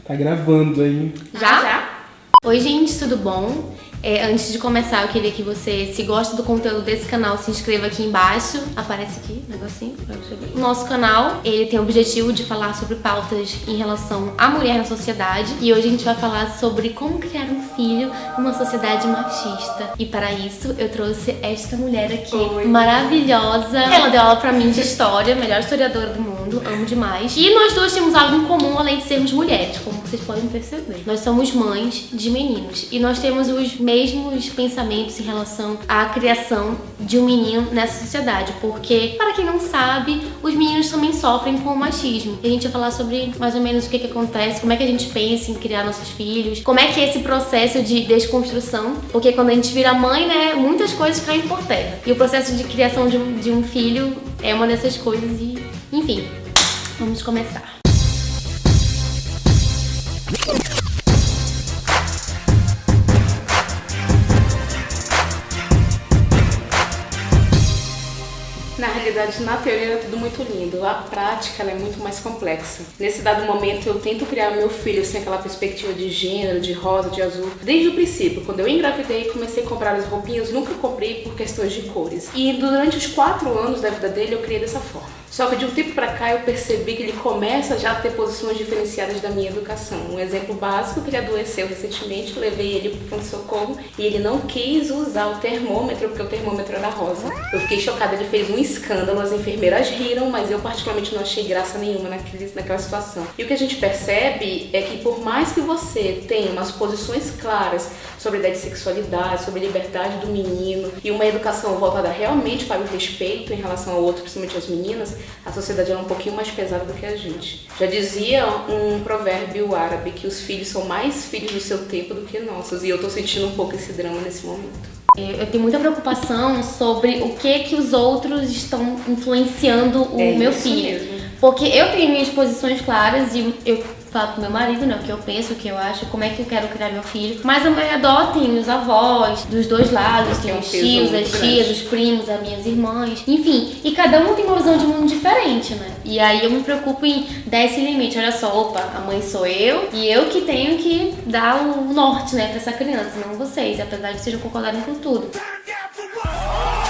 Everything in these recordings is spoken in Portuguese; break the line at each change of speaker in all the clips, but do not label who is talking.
Tá gravando aí.
Já? Oi, gente, tudo bom? Antes de começar, eu queria que você, se gosta do conteúdo desse canal, se inscreva aqui embaixo. Aparece aqui, negocinho, pra você ver. O nosso canal, ele tem o objetivo de falar sobre pautas em relação à mulher na sociedade. E hoje a gente vai falar sobre como criar um filho numa sociedade machista. E para isso, eu trouxe esta mulher aqui, maravilhosa. Ela deu aula pra mim de história, melhor historiadora do mundo, amo demais. E nós duas temos algo em comum, além de sermos mulheres, como vocês podem perceber. Nós somos mães de meninos. E nós temos os mesmos pensamentos em relação à criação de um menino nessa sociedade, porque, para quem não sabe, os meninos também sofrem com o machismo. E a gente vai falar sobre mais ou menos o que acontece, como é que a gente pensa em criar nossos filhos, como é que é esse processo de desconstrução, porque quando a gente vira mãe, né, muitas coisas caem por terra. E o processo de criação de um filho é uma dessas coisas e, enfim, vamos começar.
Na realidade, na teoria é tudo muito lindo, a prática ela é muito mais complexa. Nesse dado momento, eu tento criar meu filho sem aquela perspectiva de gênero, de rosa, de azul. Desde o princípio, quando eu engravidei, comecei a comprar as roupinhas, nunca comprei por questões de cores. E durante os 4 anos da vida dele, eu criei dessa forma. Só que de um tempo pra cá eu percebi que ele começa já a ter posições diferenciadas da minha educação. Um exemplo básico, que ele adoeceu recentemente, levei ele pro pronto-socorro e ele não quis usar o termômetro, porque o termômetro era rosa. Eu fiquei chocada, ele fez um escândalo, as enfermeiras riram, mas eu particularmente não achei graça nenhuma naquela situação. E o que a gente percebe é que por mais que você tenha umas posições claras sobre a ideia de sexualidade, sobre a liberdade do menino e uma educação voltada realmente para o respeito em relação ao outro, principalmente às meninas, a sociedade é um pouquinho mais pesada do que a gente. Já dizia um provérbio árabe que os filhos são mais filhos do seu tempo do que nossos, e eu tô sentindo um pouco esse drama nesse momento.
Eu tenho muita preocupação sobre o que os outros estão influenciando o meu filho.
Mesmo.
Porque eu tenho minhas posições claras e eu falo pro meu marido, né, o que eu penso, o que eu acho, como é que eu quero criar meu filho. Mas ao meu redor tem os avós, dos dois lados, tem os tios, as tias, os primos, as minhas irmãs, enfim. E cada um tem uma visão de mundo diferente, né? E aí eu me preocupo em dar esse limite. Olha só, opa, a mãe sou eu e eu que tenho que dar o norte, né, pra essa criança, não vocês, apesar de vocês concordarem com tudo.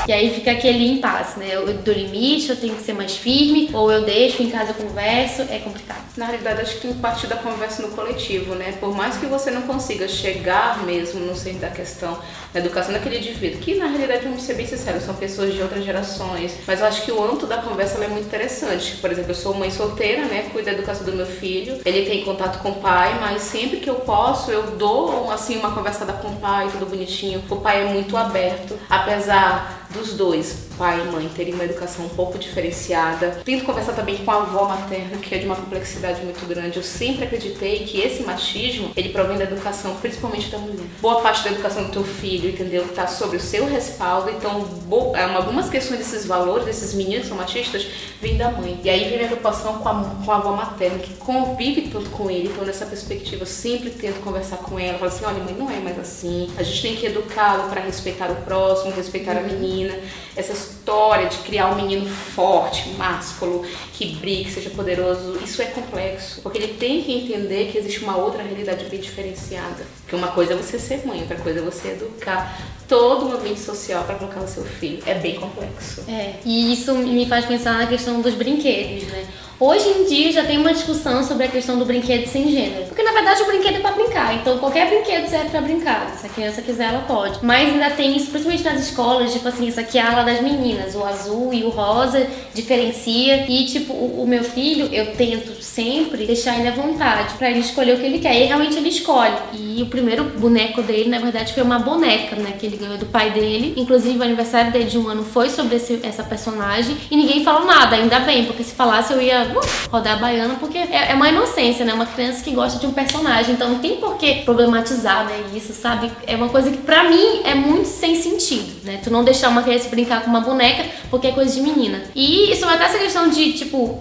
E aí fica aquele impasse, né? Eu dou limite, eu tenho que ser mais firme, ou eu deixo, em casa eu converso, é complicado.
Na realidade, acho que tem que partir da conversa no coletivo, né? Por mais que você não consiga chegar mesmo no centro da questão da educação daquele indivíduo, que na realidade, vamos ser bem sinceros, são pessoas de outras gerações, mas eu acho que o âmbito da conversa ela é muito interessante. Por exemplo, eu sou mãe solteira, né? Cuido da educação do meu filho, ele tem contato com o pai, mas sempre que eu posso, eu dou, assim, uma conversada com o pai, tudo bonitinho. O pai é muito aberto, apesar dos dois, pai e mãe, terem uma educação um pouco diferenciada. Tento conversar também com a avó materna, que é de uma complexidade muito grande. Eu sempre acreditei que esse machismo, ele provém da educação, principalmente da mulher. Boa parte da educação do teu filho, entendeu? Tá sobre o seu respaldo. Então, algumas questões desses valores, desses meninos que são machistas, vêm da mãe. E aí vem a preocupação com a avó materna, que convive tanto com ele. Então, nessa perspectiva, eu sempre tento conversar com ela. Falo assim, olha, mãe, não é mais assim. A gente tem que educá-lo para respeitar o próximo, respeitar a menina. Essa história de criar um menino forte, másculo, que brigue, que seja poderoso, isso é complexo, porque ele tem que entender que existe uma outra realidade bem diferenciada. Que uma coisa é você ser mãe, outra coisa é você educar todo o ambiente social para colocar o seu filho. É bem complexo.
E isso me faz pensar na questão dos brinquedos, né? Hoje em dia já tem uma discussão sobre a questão do brinquedo sem gênero. Porque na verdade o brinquedo é pra brincar, então qualquer brinquedo serve pra brincar. Se a criança quiser, ela pode. Mas ainda tem isso, principalmente nas escolas, tipo assim, isso aqui é a ala das meninas. O azul e o rosa diferencia. E tipo, o meu filho, eu tento sempre deixar ele à vontade pra ele escolher o que ele quer. E realmente ele escolhe. E o primeiro boneco dele, na verdade, foi uma boneca, né? Que ele ganhou do pai dele. Inclusive o aniversário dele de 1 ano foi sobre essa personagem. E ninguém falou nada, ainda bem, porque se falasse eu ia rodar a baiana, porque é uma inocência, né? Uma criança que gosta de um personagem, então não tem por que problematizar, né? Isso, sabe? É uma coisa que pra mim é muito sem sentido, né? Tu não deixar uma criança brincar com uma boneca porque é coisa de menina. E isso vai até essa questão de, tipo,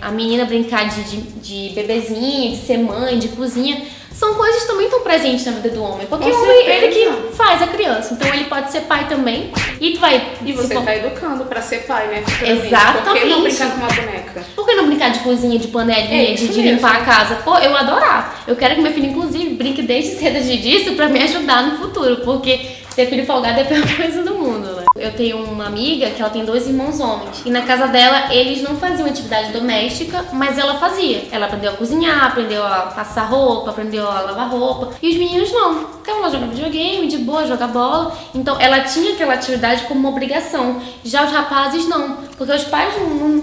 a menina brincar de bebezinho, de ser mãe, de cozinha. são coisas que também estão presentes na vida do homem. Porque
Com
o homem,
certeza.
ele que faz a criança. Então ele pode ser pai também. E tu vai...
E você tá educando pra ser pai, né?
Exatamente.
Por que não brincar com uma boneca?
Por que não brincar de cozinha, de panelinha,
isso
de
mesmo.
limpar a casa? Pô, eu adorar. Eu quero que meu filho, inclusive, brinque desde cedo disso pra me ajudar no futuro. Porque ter filho folgado é a pior coisa do mundo, né? Eu tenho uma amiga que ela tem 2 irmãos homens. E na casa dela, eles não faziam atividade doméstica, mas ela fazia. Ela aprendeu a cozinhar, aprendeu a passar roupa, aprendeu a lavar roupa. E os meninos não. Ficavam lá jogando videogame, de boa, jogar bola. Então ela tinha aquela atividade como uma obrigação. Já os rapazes não. Porque os pais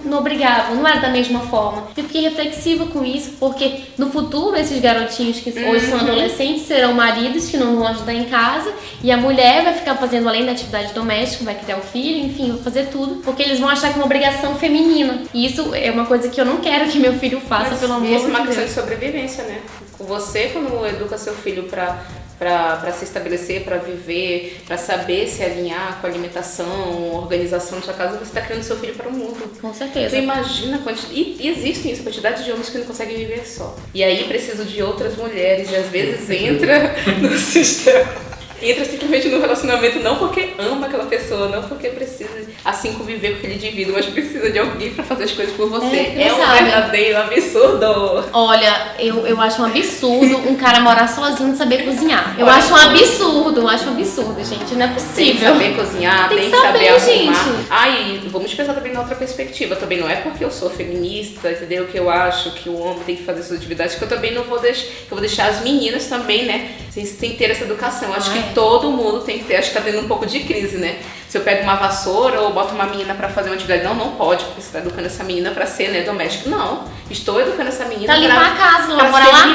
não obrigavam, não era da mesma forma. Eu fiquei reflexiva com isso, porque no futuro esses garotinhos que hoje são adolescentes serão maridos que não vão ajudar em casa. E a mulher vai ficar fazendo além da atividade doméstica, vai criar um filho, enfim, vai fazer tudo, porque eles vão achar que é uma obrigação feminina. E isso é uma coisa que eu não quero que meu filho faça, pelo amor de Deus.
Isso é uma questão de sobrevivência, né? Você, quando educa seu filho pra se estabelecer, pra viver, pra saber se alinhar com a alimentação, organização da sua casa, você tá criando seu filho para o mundo.
Com certeza.
Você imagina e existe isso, a quantidade de homens que não conseguem viver só. E aí precisa de outras mulheres, e às vezes entra no sistema. Entra simplesmente no relacionamento não porque ama aquela pessoa, não porque precisa assim conviver com aquele indivíduo, mas precisa de alguém pra fazer as coisas por você. É um verdadeiro absurdo.
Olha, eu acho um absurdo um cara morar sozinho e saber cozinhar. Eu acho um absurdo, gente. Não é possível.
Tem que saber cozinhar, tem que saber arrumar. E vamos pensar também na outra perspectiva. Também não é porque eu sou feminista, entendeu? Que eu acho que o homem tem que fazer suas atividades, que eu também não vou deixar, que eu vou deixar as meninas também, né? Sem ter essa educação. Acho que todo mundo tem que ter, acho que tá tendo um pouco de crise, né? Se eu pego uma vassoura ou boto uma menina pra fazer uma atividade, não pode, porque você tá educando essa menina pra ser, né, doméstica. Não, estou educando essa menina
pra limpar a casa,
pra
morar
ser
lá.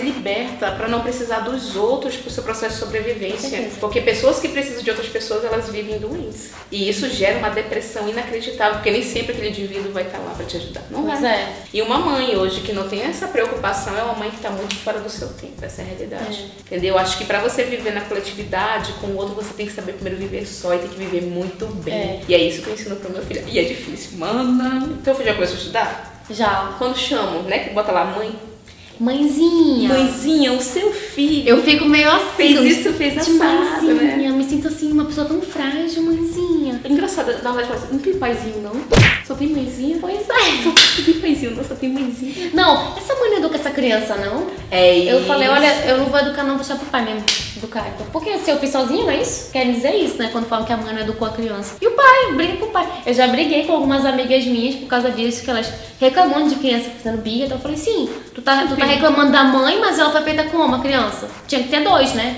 liberta, pra não precisar dos outros pro seu processo de sobrevivência. Porque pessoas que precisam de outras pessoas, elas vivem doentes. E isso gera uma depressão inacreditável, porque nem sempre aquele indivíduo vai estar lá pra te ajudar. Não vai.
É.
E uma mãe hoje que não tem essa preocupação é uma mãe que tá muito fora do seu tempo, essa é a realidade. Entendeu? Acho que pra você viver na coletividade com o outro, você tem que saber primeiro viver só e tem que viver muito bem. E é isso que eu ensino pro meu filho. E é difícil. Mano, teu filho já começou a estudar?
Já.
Quando chamam, né? Que bota lá mãe.
Mãezinha,
o seu filho.
Eu fico meio assim.
Fez isso, fez assado, né?
Eu me sinto assim, uma pessoa tão frágil, mãezinha.
Engraçado, na verdade, fala assim, não tem paizinho não? Só tem mãezinha?
Pois é.
Não tem paizinho não, só tem mãezinha.
Não, essa mãe não educa essa criança, não?
É isso.
Eu falei, olha, eu não vou educar não, vou deixar pro pai mesmo educar. Porque se eu fiz sozinha, não é isso? Querem dizer isso, né? Quando falam que a mãe não educou a criança. E o pai, briga com o pai. Eu já briguei com algumas amigas minhas por causa disso, que elas reclamando de criança fazendo birra. Então eu falei, sim, tu tá reclamando da mãe, mas ela foi feita como a criança? Tinha que ter 2, né?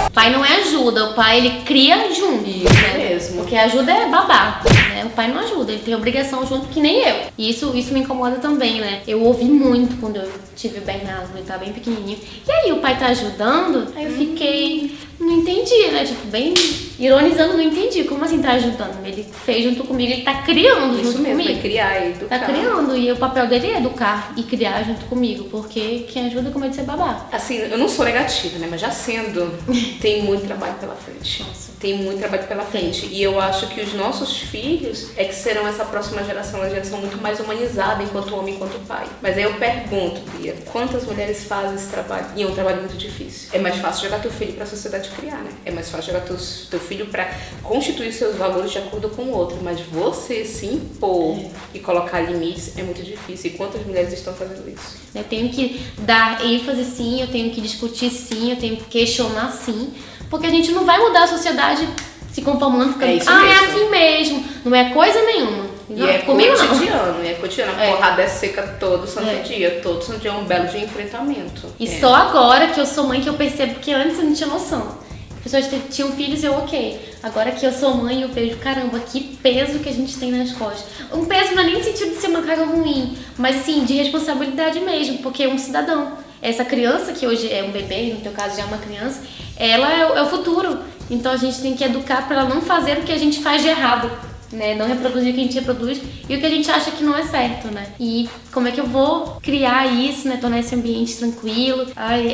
O pai não é ajuda, o pai ele cria junto.
Isso
né?
mesmo.
Porque ajuda é babá, né? O pai não ajuda, ele tem obrigação junto que nem eu. E isso me incomoda também, né? Eu ouvi muito quando eu tive o Bernardo, ele tá bem pequenininho. E aí o pai tá ajudando? Aí eu fiquei... Não entendi, né? Tipo, bem ironizando, não entendi. Como assim tá ajudando? Ele fez junto comigo, ele tá criando
Isso
junto
mesmo,
comigo.
é criar, é educar.
Tá criando, e o papel dele é educar e criar junto comigo, porque quem ajuda com medo de ser babá.
Assim, eu não sou negativa, né? Mas já sendo, tem muito trabalho pela frente. Tem muito trabalho pela frente. E eu acho que os nossos filhos é que serão essa próxima geração, uma geração muito mais humanizada enquanto homem, enquanto pai. Mas aí eu pergunto, Bia, quantas mulheres fazem esse trabalho? E é um trabalho muito difícil. É mais fácil jogar teu filho pra sociedade criar, né? É mais fácil jogar teu filho pra constituir seus valores de acordo com o outro. Mas você se impor e colocar limites é muito difícil. E quantas mulheres estão fazendo isso?
Eu tenho que dar ênfase sim, eu tenho que discutir sim, eu tenho que questionar sim. Porque a gente não vai mudar a sociedade se conformando, ficando,
é
assim mesmo. Não é coisa nenhuma.
E
não,
é
comigo
cotidiano, não. É cotidiano. A porrada é seca todo santo dia. Todo santo dia é um belo de enfrentamento.
E só agora que eu sou mãe que eu percebo que antes eu não tinha noção. As pessoas tinham filhos e eu, ok. Agora que eu sou mãe, eu vejo, caramba, que peso que a gente tem nas costas. Um peso não é nem no sentido de ser uma carga ruim, mas assim, de responsabilidade mesmo, porque é um cidadão. Essa criança, que hoje é um bebê, no teu caso já é uma criança, ela é o futuro. Então a gente tem que educar para ela não fazer o que a gente faz de errado, né? Não reproduzir o que a gente reproduz e o que a gente acha que não é certo, né? E como é que eu vou criar isso, né? Tornar esse ambiente tranquilo. Ai,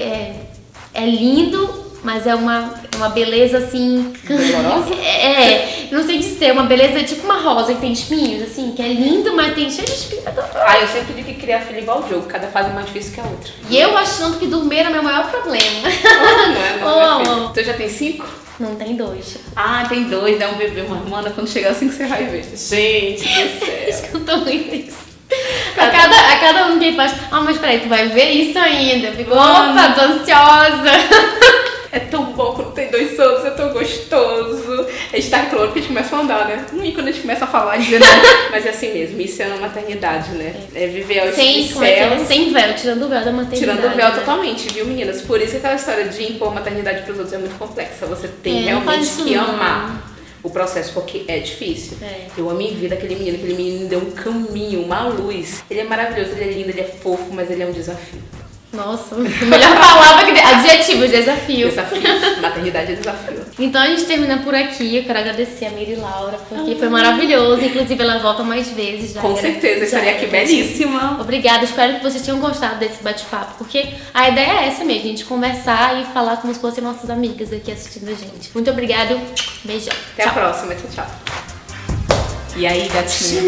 é lindo mas é uma beleza assim.
Dolorosa?
Não sei dizer, uma beleza tipo uma rosa que tem espinhos, assim, que é lindo, mas tem cheio de espinhos.
Eu sempre digo que criar filho igual jogo, cada fase é mais difícil que a outra.
E eu achando que dormir era meu maior problema.
Não, meu filho. Tu já tem 5?
Não, tem 2.
Tem 2, dá um bebê, mas mano, quando chegar assim que você vai ver. Gente do céu.
Escutou muito isso. A cada um que faz, mas peraí, tu vai ver isso ainda. Eu fico, opa, tô ansiosa.
É tão bom quando tem 2 anos, é tão gostoso. A gente tá reclamando que a gente começa a andar, né? E quando a gente começa a falar, dizer não. Mas é assim mesmo, isso é uma maternidade, né? É viver aos céus.
Sem véu, tirando o véu da maternidade.
Tirando o véu
né?
Totalmente, viu, meninas? Por isso que aquela história de impor maternidade pros outros é muito complexa. Você tem realmente que amar o processo, porque é difícil. Eu amei ver aquele menino deu um caminho, uma luz. Ele é maravilhoso, ele é lindo, ele é fofo, mas ele é um desafio.
Nossa, a melhor palavra que adjetivo, desafio.
Desafio, maternidade é desafio.
Então a gente termina por aqui. Eu quero agradecer a Miri Laura, porque foi maravilhoso. Inclusive ela volta mais vezes.
Com certeza, estaria aqui belíssima.
Obrigada, espero que vocês tenham gostado desse bate-papo, porque a ideia é essa mesmo, a gente conversar e falar como se fossem nossas amigas aqui assistindo a gente. Muito obrigada, beijão.
Até a próxima, tchau. E aí, gatinha?